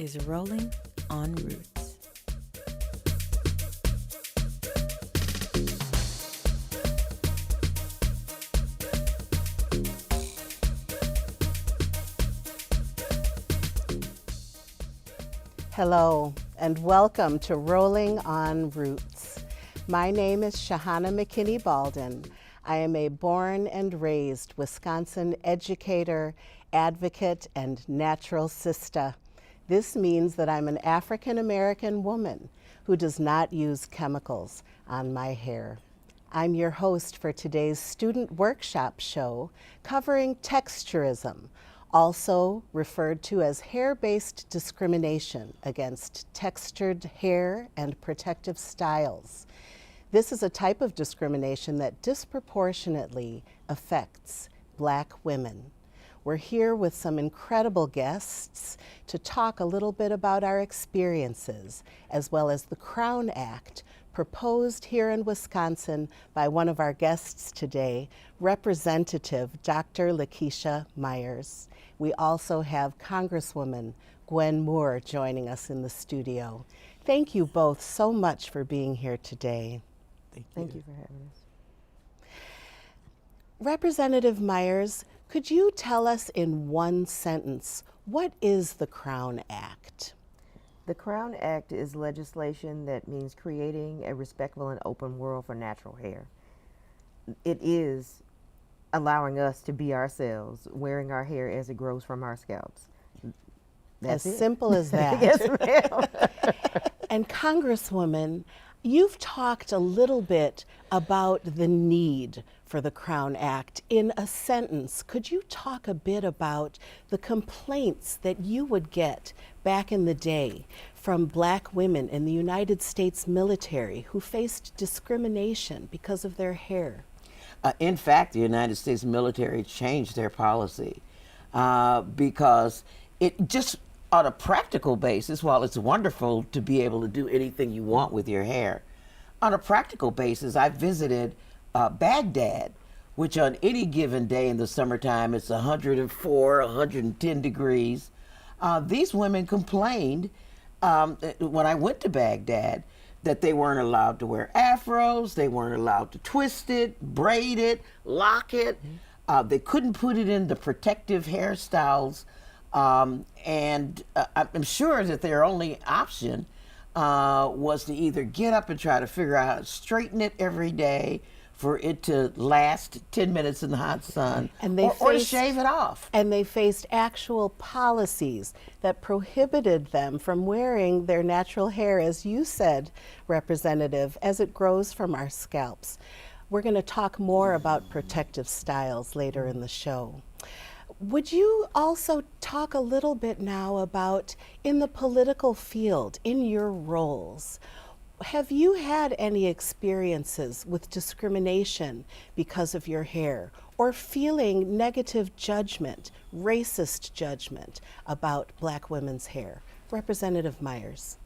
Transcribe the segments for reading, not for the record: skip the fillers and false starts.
is Rolling on Roots. Hello, and welcome to Rolling on Roots. My name is Shahana McKinney-Baldwin. I am a born and raised Wisconsin educator, advocate, and natural sister. This means that I'm an African-American woman who does not use chemicals on my hair. I'm your host for today's student workshop show covering texturism, also referred to as hair-based discrimination against textured hair and protective styles. This is a type of discrimination that disproportionately affects Black women. We're here with some incredible guests to talk a little bit about our experiences, as well as the Crown Act proposed here in Wisconsin by one of our guests today, Representative Dr. Lakeisha Myers. We also have Congresswoman Gwen Moore joining us in the studio. Thank you both so much for being here today. Thank you for having us. Representative Myers, could you tell us in one sentence, what is the Crown Act? The Crown Act is legislation that means creating a respectful and open world for natural hair. It is allowing us to be ourselves, wearing our hair as it grows from our scalps. That's as it. simple as that. Yes, ma'am. And Congresswoman, you've talked a little bit about the need for the Crown Act. In a sentence, could you talk a bit about the complaints that you would get back in the day from Black women in the United States military who faced discrimination because of their hair? In fact, the United States military changed their policy because it just, on a practical basis, while it's wonderful to be able to do anything you want with your hair, on a practical basis, I visited Baghdad, which on any given day in the summertime, it's 104, 110 degrees. These women complained when I went to Baghdad that they weren't allowed to wear afros, they weren't allowed to twist it, braid it, lock it. They couldn't put it in the protective hairstyles. And I'm sure that their only option was to either get up and try to figure out how to straighten it every day for it to last 10 minutes in the hot sun, and they or to shave it off. And they faced actual policies that prohibited them from wearing their natural hair, as you said, Representative, as it grows from our scalps. We're going to talk more about protective styles later in the show. Would you also talk a little bit now about, in the political field, in your roles, have you had any experiences with discrimination because of your hair, or feeling negative judgment, racist judgment about Black women's hair? Representative Myers.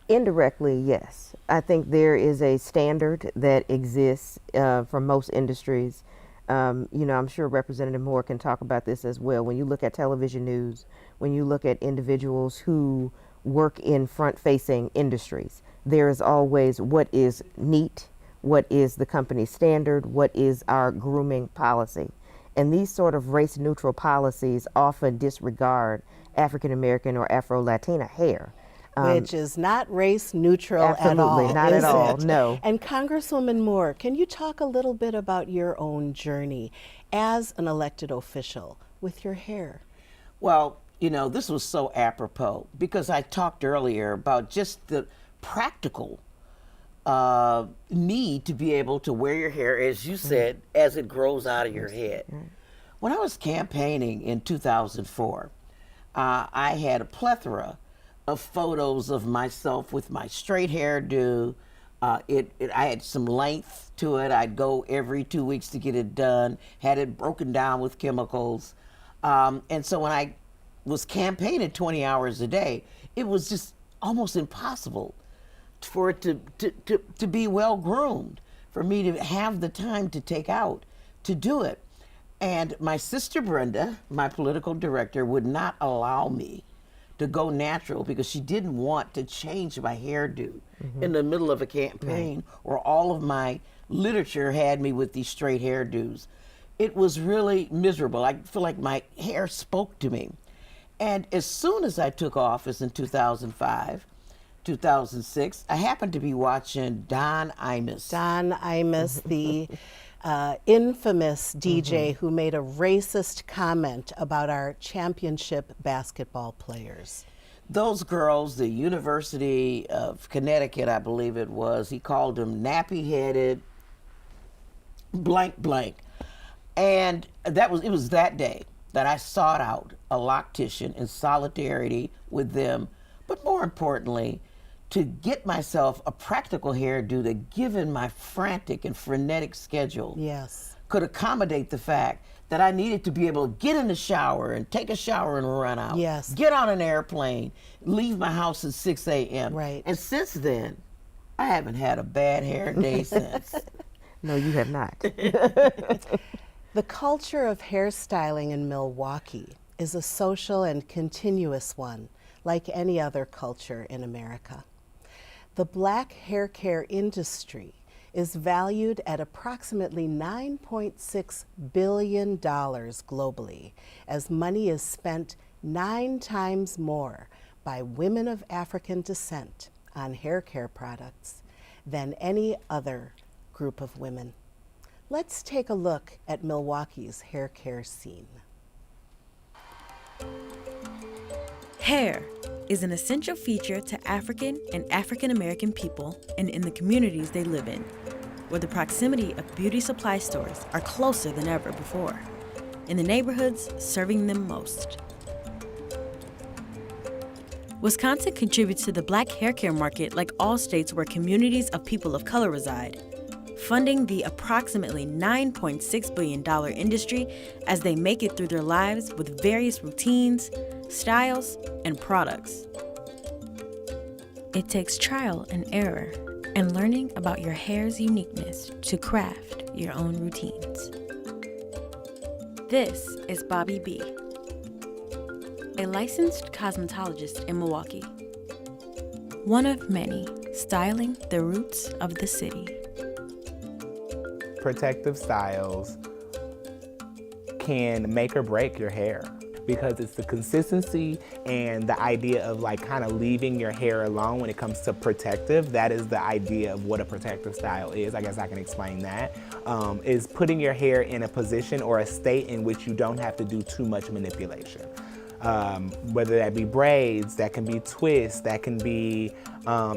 Indirectly, yes. I think there is a standard that exists for most industries. I'm sure Representative Moore can talk about this as well. When you look at television news, when you look at individuals who work in front-facing industries, there is always what is neat, what is the company standard, what is our grooming policy. And these sort of race-neutral policies often disregard African-American or Afro-Latina hair. Which is not race neutral at all. Absolutely, not at all, it? no. And Congresswoman Moore, can you talk a little bit about your own journey as an elected official with your hair? Well, this was so apropos because I talked earlier about just the practical need to be able to wear your hair, as you said, as it grows out of your head. When I was campaigning in 2004, I had a plethora of photos of myself with my straight hairdo. I had some length to it. I'd go every 2 weeks to get it done, had it broken down with chemicals. And so when I was campaigning 20 hours a day, it was just almost impossible for it to be well groomed, for me to have the time to take out to do it. And my sister Brenda, my political director, would not allow me to go natural because she didn't want to change my hairdo in the middle of a campaign where all of my literature had me with these straight hairdos. It was really miserable. I feel like my hair spoke to me. And as soon as I took office in 2005, 2006, I happened to be watching Don Imus. Don Imus, the infamous DJ who made a racist comment about our championship basketball players. Those girls, the University of Connecticut, I believe it was, he called them nappy-headed blank blank. And it was that day that I sought out a loctician in solidarity with them, but more importantly, to get myself a practical hairdo that, given my frantic and frenetic schedule, could accommodate the fact that I needed to be able to get in the shower and take a shower and run out, get on an airplane, leave my house at 6 a.m. And since then, I haven't had a bad hair day since. No, you have not. The culture of hairstyling in Milwaukee is a social and continuous one, like any other culture in America. The black hair care industry is valued at approximately $9.6 billion globally, as money is spent 9 times more by women of African descent on hair care products than any other group of women. Let's take a look at Milwaukee's hair care scene. Hair is an essential feature to African and African American people and in the communities they live in, where the proximity of beauty supply stores are closer than ever before, in the neighborhoods serving them most. Wisconsin contributes to the black hair care market like all states where communities of people of color reside, funding the approximately $9.6 billion industry as they make it through their lives with various routines, styles, and products. It takes trial and error and learning about your hair's uniqueness to craft your own routines. This is Bobby B., a licensed cosmetologist in Milwaukee, one of many styling the roots of the city. Protective styles can make or break your hair because it's the consistency and the idea of like kind of leaving your hair alone when it comes to protective. That is the idea of what a protective style is. I guess I can explain that. Is putting your hair in a position or a state in which you don't have to do too much manipulation. Whether that be braids, that can be twists, that can be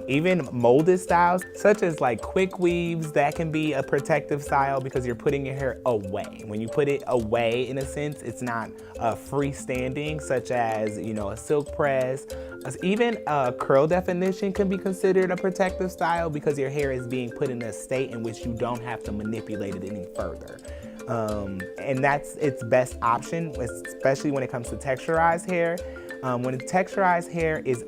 even molded styles, such as like quick weaves, that can be a protective style because you're putting your hair away. When you put it away, in a sense, it's not freestanding, such as, you know, a silk press. Even a curl definition can be considered a protective style because your hair is being put in a state in which you don't have to manipulate it any further. And that's its best option, especially when it comes to texturized hair. When texturized hair is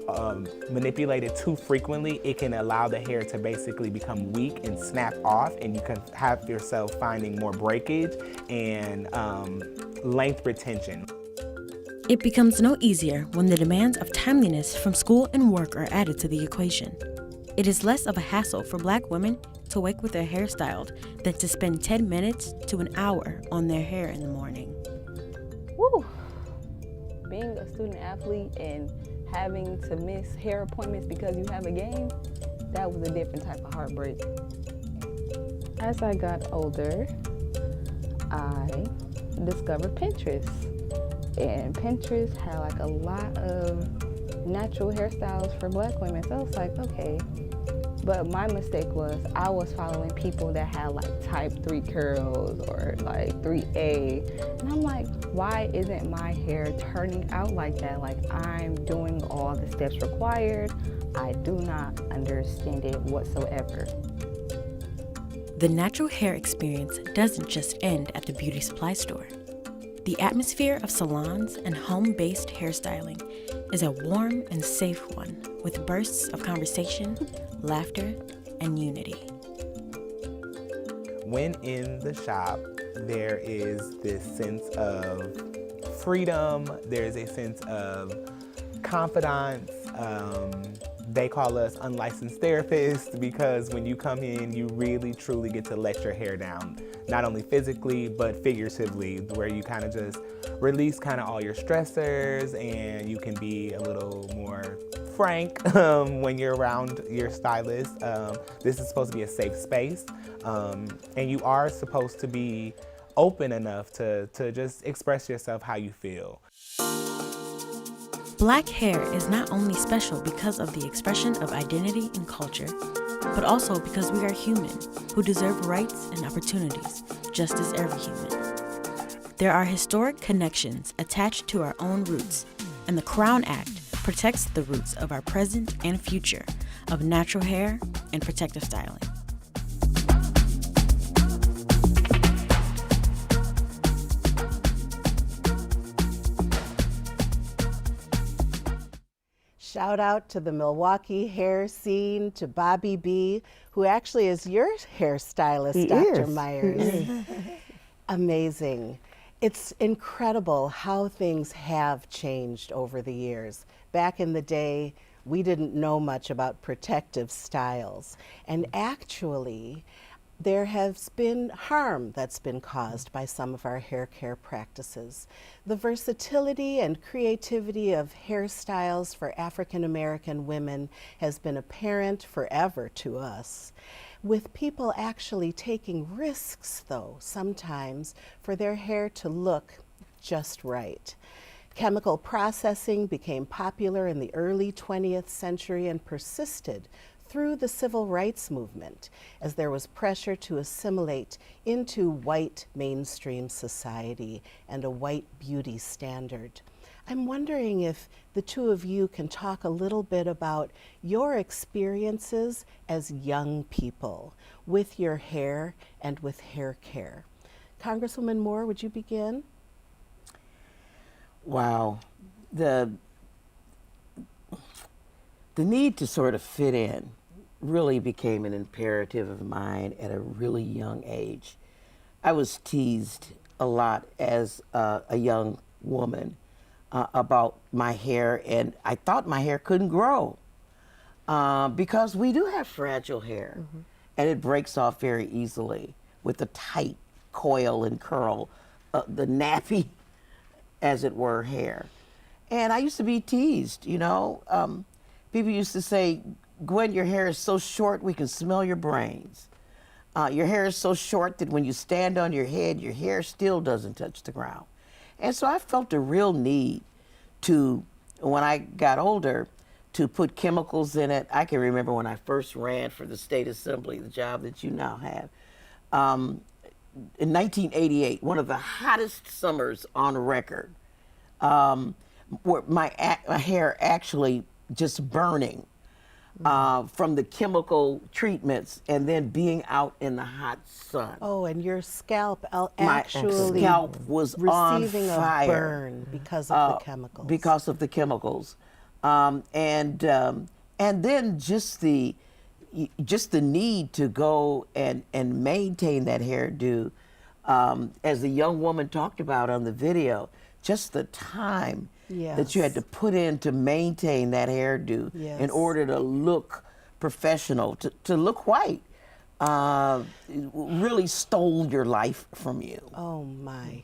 manipulated too frequently, it can allow the hair to basically become weak and snap off, and you can have yourself finding more breakage and length retention. It becomes no easier when the demands of timeliness from school and work are added to the equation. It is less of a hassle for Black women to wake with their hair styled than to spend 10 minutes to an hour on their hair in the morning. Woo! Being a student athlete and having to miss hair appointments because you have a game, that was a different type of heartbreak. As I got older, I discovered Pinterest. And Pinterest had like a lot of natural hairstyles for Black women. So I was like, okay. But my mistake was I was following people that had like type 3 curls or like 3A. And I'm like, why isn't my hair turning out like that? Like, I'm doing all the steps required. I do not understand it whatsoever. The natural hair experience doesn't just end at the beauty supply store. The atmosphere of salons and home-based hairstyling is a warm and safe one with bursts of conversation, laughter, and unity. When in the shop, there is this sense of freedom, there's a sense of confidants. They call us unlicensed therapists because when you come in, you really truly get to let your hair down, not only physically, but figuratively, where you kind of just release kind of all your stressors and you can be a little more frank when you're around your stylist. This is supposed to be a safe space, and you are supposed to be open enough to just express yourself how you feel. Black hair is not only special because of the expression of identity and culture, but also because we are human who deserve rights and opportunities, just as every human. There are historic connections attached to our own roots, and the Crown Act protects the roots of our present and future of natural hair and protective styling. Shout out to the Milwaukee hair scene, to Bobby B, who actually is your hairstylist, He Dr. is. Myers. Amazing. It's incredible how things have changed over the years. Back in the day, we didn't know much about protective styles. And actually, there has been harm that's been caused by some of our hair care practices. The versatility and creativity of hairstyles for African American women has been apparent forever to us, with people actually taking risks, though, sometimes, for their hair to look just right. Chemical processing became popular in the early 20th century and persisted through the civil rights movement as there was pressure to assimilate into white mainstream society and a white beauty standard. I'm wondering if the two of you can talk a little bit about your experiences as young people with your hair and with hair care. Congresswoman Moore, would you begin? Wow. The need to sort of fit in really became an imperative of mine at a really young age. I was teased a lot as a young woman about my hair, and I thought my hair couldn't grow because we do have fragile hair, and it breaks off very easily with the tight coil and curl, the nappy, as it were, hair. And I used to be teased, you know. People used to say, Gwen, your hair is so short we can smell your brains. Your hair is so short that when you stand on your head, your hair still doesn't touch the ground. And so I felt a real need to, when I got older, to put chemicals in it. I can remember when I first ran for the state assembly, the job that you now have. In 1988, one of the hottest summers on record, where my hair actually just burning from the chemical treatments and then being out in the hot sun. Oh, and your scalp My actually scalp was on receiving fire. a burn because of the chemicals. Because of the chemicals. And then just the need to go and maintain that hairdo, as the young woman talked about on the video, just the time that you had to put in to maintain that hairdo in order to look professional, to look white, really stole your life from you. Oh my.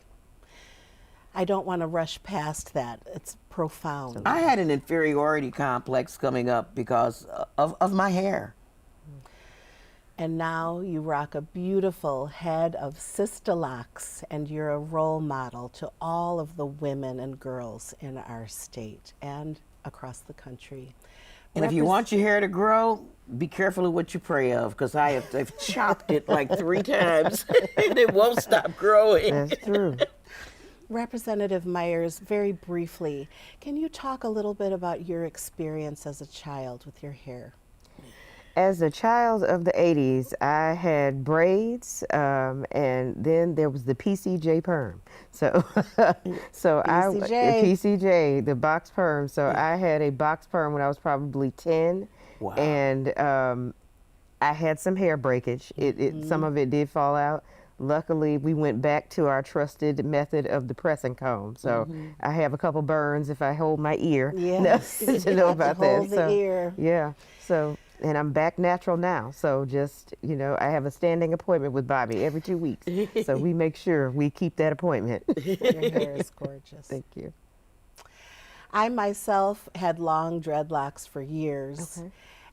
I don't want to rush past that. It's profound. I had an inferiority complex coming up because of my hair. And now you rock a beautiful head of sister locks, and you're a role model to all of the women and girls in our state and across the country. And if you want your hair to grow, be careful of what you pray of, because I've chopped it like 3 times and it won't stop growing. That's true. Representative Myers, very briefly, can you talk a little bit about your experience as a child with your hair? As a child of the 80s, I had braids, and then there was the PCJ perm. So, PCJ, the box perm. So I had a box perm when I was probably 10. Wow. And I had some hair breakage. Some of it did fall out, luckily we went back to our trusted method of the press and comb. So I have a couple burns if I hold my ear. Yes. To know about that. Hold the ear. Yeah. So, and I'm back natural now. So just, you know, I have a standing appointment with Bobby every 2 weeks. So we make sure we keep that appointment. Your hair is gorgeous. Thank you. I myself had long dreadlocks for years. Okay.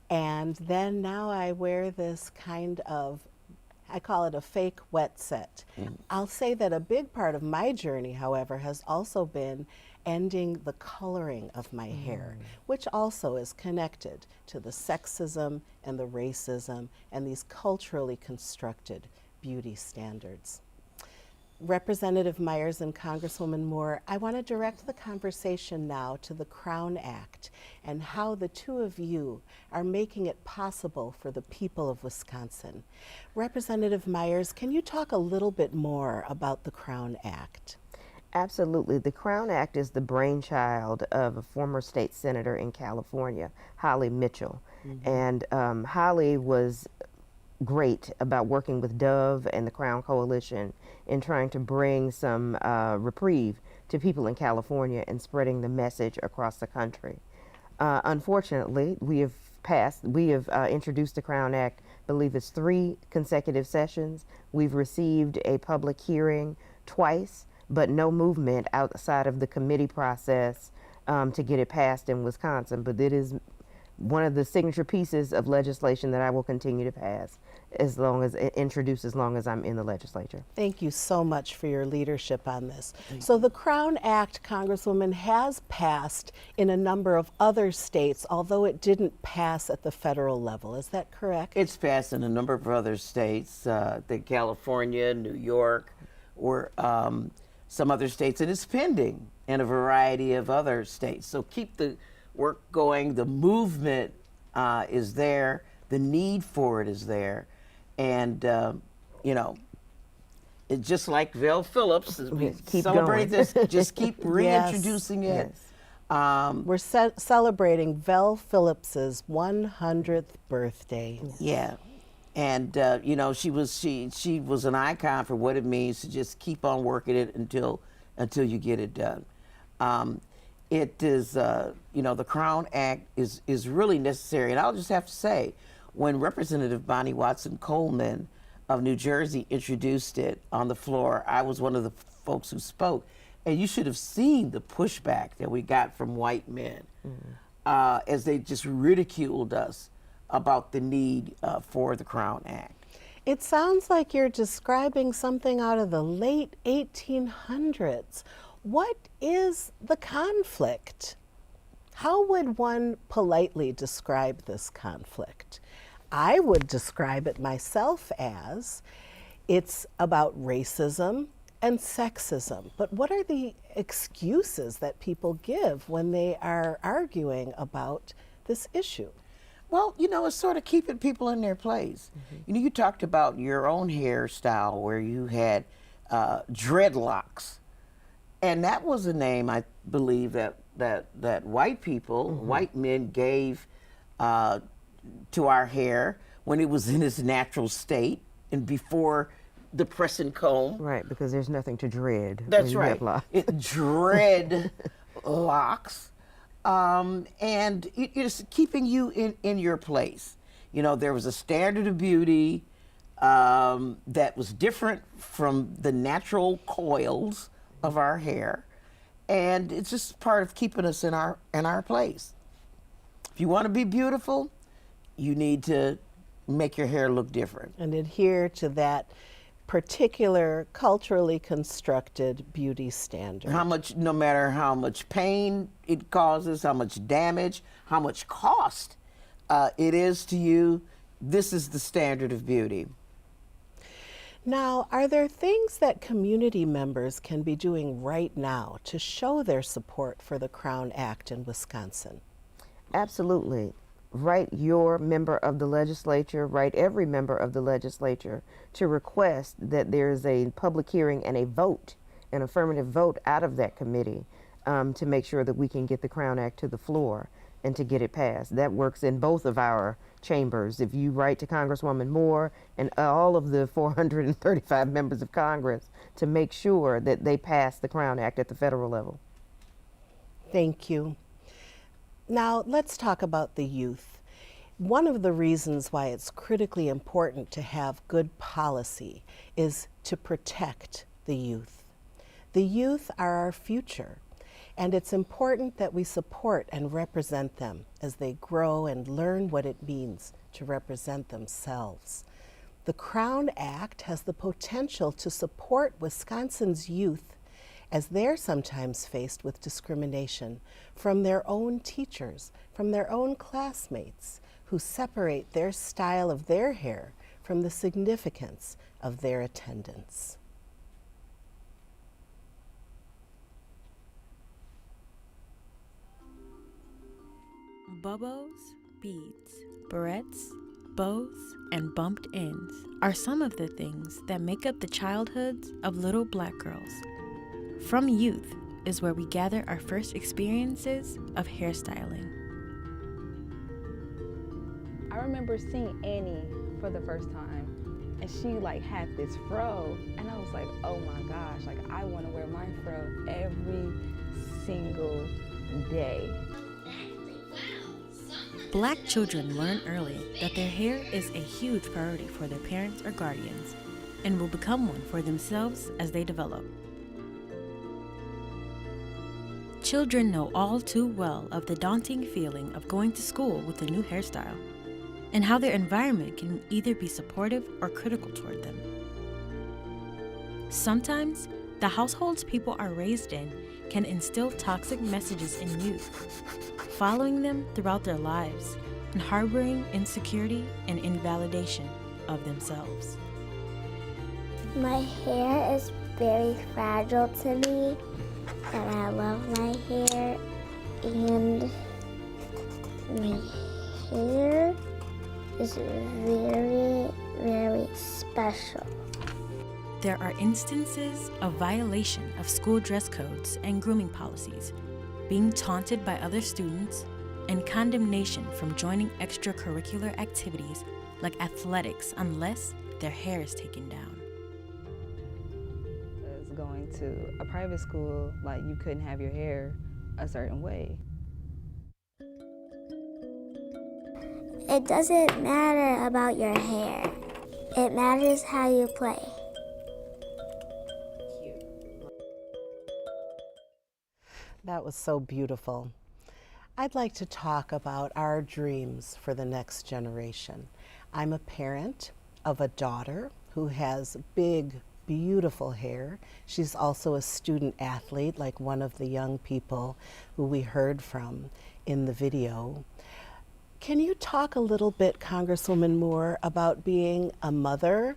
And then now I wear this kind of, I call it a fake wet set. I'll say that a big part of my journey, however, has also been ending the coloring of my hair, which also is connected to the sexism and the racism and these culturally constructed beauty standards. Representative Myers and Congresswoman Moore, I want to direct the conversation now to the Crown Act and how the two of you are making it possible for the people of Wisconsin. Representative Myers, can you talk a little bit more about the Crown Act? Absolutely. The Crown Act is the brainchild of a former state senator in California, Holly Mitchell. And Holly was great about working with Dove and the Crown Coalition in trying to bring some reprieve to people in California and spreading the message across the country. Unfortunately, we have introduced the Crown Act, I believe it's 3 consecutive sessions. We've received a public hearing twice, but no movement outside of the committee process to get it passed in Wisconsin. But it is one of the signature pieces of legislation that I will continue to pass as long as I'm in the legislature. Thank you so much for your leadership on this. So the Crown Act, Congresswoman, has passed in a number of other states, although it didn't pass at the federal level. Is that correct? It's passed in a number of other states, California, New York, or some other states, and it's pending in a variety of other states. So keep the work going. The movement is there. The need for it is there. And, you know, it's just like Vel Phillips, as we Keep celebrate going. this, just keep reintroducing it. We're celebrating Vel Phillips's 100th birthday. Yeah. And, you know, she was an icon for what it means to just keep on working it until you get it done. It is, you know, the Crown Act is really necessary. And I'll just have to say, when Representative Bonnie Watson Coleman of New Jersey introduced it on the floor, I was one of the folks who spoke. And you should have seen the pushback that we got from white men as they just ridiculed us about the need for the Crown Act. It sounds like you're describing something out of the late 1800s. What is the conflict? How would one politely describe this conflict? I would describe it myself as it's about racism and sexism. But what are the excuses that people give when they are arguing about this issue? Well, you know, it's sort of keeping people in their place. You know, you talked about your own hairstyle where you had dreadlocks. And that was a name, I believe, that white people, white men gave to our hair when it was in its natural state and before the press and comb. Right, because there's nothing to dread. That's when you right. have locks. Dread locks. And it's keeping you in your place. You know, there was a standard of beauty that was different from the natural coils of our hair, and it's just part of keeping us in our place. If you want to be beautiful, you need to make your hair look different and adhere to that particular culturally constructed beauty standard. No matter how much pain it causes, how much damage, how much cost it is to you, this is the standard of beauty. Now, are there things that community members can be doing right now to show their support for the Crown Act in Wisconsin? Absolutely. Write your member of the legislature, write every member of the legislature to request that there's a public hearing and a vote, an affirmative vote out of that committee to make sure that we can get the Crown Act to the floor. and to get it passed. That works in both of our chambers. If you write to Congresswoman Moore and all of the 435 members of Congress to make sure that they pass the Crown Act at the federal level. Thank you. Now let's talk about the youth. One of the reasons why it's critically important to have good policy is to protect the youth. The youth are our future, and it's important that we support and represent them as they grow and learn what it means to represent themselves. The Crown Act has the potential to support Wisconsin's youth as they're sometimes faced with discrimination from their own teachers, from their own classmates, who separate their style of their hair from the significance of their attendance. Bubbles, beads, barrettes, bows, and bumped ends are some of the things that make up the childhoods of little black girls. From youth is where we gather our first experiences of hairstyling. I remember seeing Annie for the first time, and she had this fro, and I was like, oh my gosh, I want to wear my fro every single day. Black children learn early that their hair is a huge priority for their parents or guardians, and will become one for themselves as they develop. Children know all too well of the daunting feeling of going to school with a new hairstyle, and how their environment can either be supportive or critical toward them. Sometimes, the households people are raised in can instill toxic messages in youth, following them throughout their lives and harboring insecurity and invalidation of themselves. My hair is very fragile to me, and I love my hair, and my hair is very, very special. There are instances of violation of school dress codes and grooming policies, being taunted by other students, and condemnation from joining extracurricular activities like athletics unless their hair is taken down. Going to a private school, you couldn't have your hair a certain way. It doesn't matter about your hair. It matters how you play. That was so beautiful. I'd like to talk about our dreams for the next generation. I'm a parent of a daughter who has big, beautiful hair. She's also a student athlete, like one of the young people who we heard from in the video. Can you talk a little bit, Congresswoman Moore, about being a mother,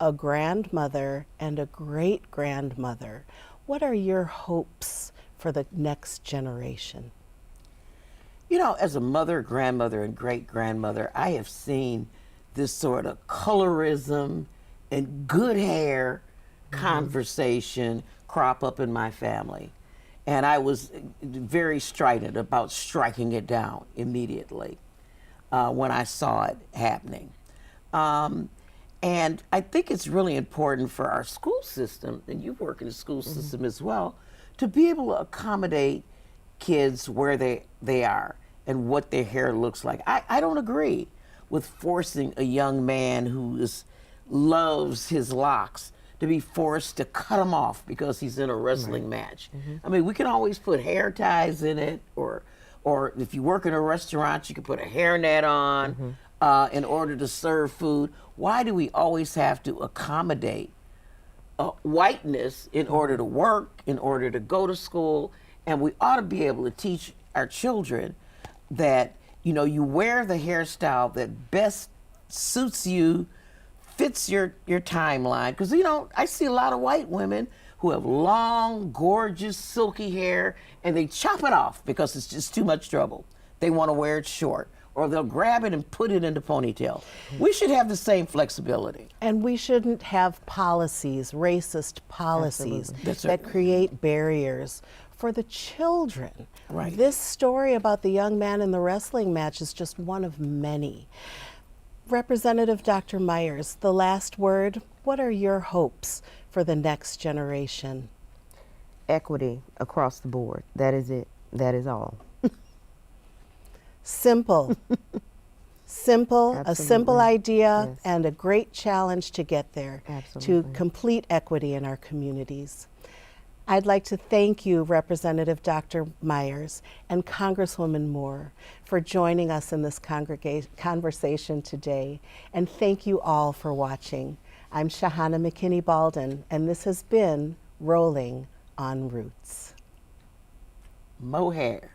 a grandmother, and a great-grandmother? What are your hopes for the next generation? You know, as a mother, grandmother, and great-grandmother, I have seen this sort of colorism and good hair conversation crop up in my family. And I was very strident about striking it down immediately when I saw it happening. And I think it's really important for our school system, and you work in the school system as well, to be able to accommodate kids where they are and what their hair looks like. I don't agree with forcing a young man who loves his locks to be forced to cut them off because he's in a wrestling match. I mean, we can always put hair ties in it, or if you work in a restaurant, you can put a hairnet on in order to serve food. Why do we always have to accommodate whiteness in order to work, in order to go to school? And we ought to be able to teach our children that, you wear the hairstyle that best suits you, fits your timeline. Because, I see a lot of white women who have long, gorgeous, silky hair, and they chop it off because it's just too much trouble. They want to wear it short, or they'll grab it and put it in the ponytail. We should have the same flexibility. And we shouldn't have policies, racist policies, That's that right. create barriers for the children. Right. This story about the young man in the wrestling match is just one of many. Representative Dr. Myers, the last word, what are your hopes for the next generation? Equity across the board. That is it. That is all. Simple. Simple, a simple Absolutely. idea, Yes. and a great challenge to get there, to Absolutely. complete equity in our communities. I'd like to thank you, Representative Dr. Myers and Congresswoman Moore, for joining us in this conversation today, and thank you all for watching. I'm Shahana McKinney-Baldwin, and this has been Rolling on Roots. Mohair.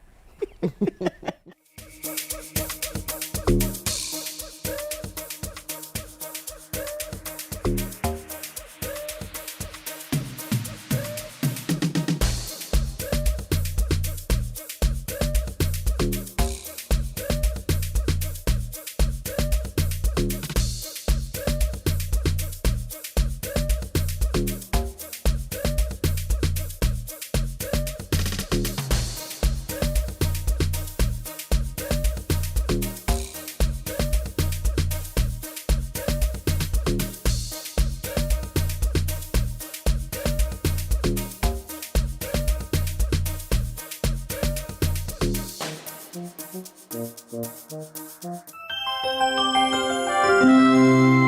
Thank you.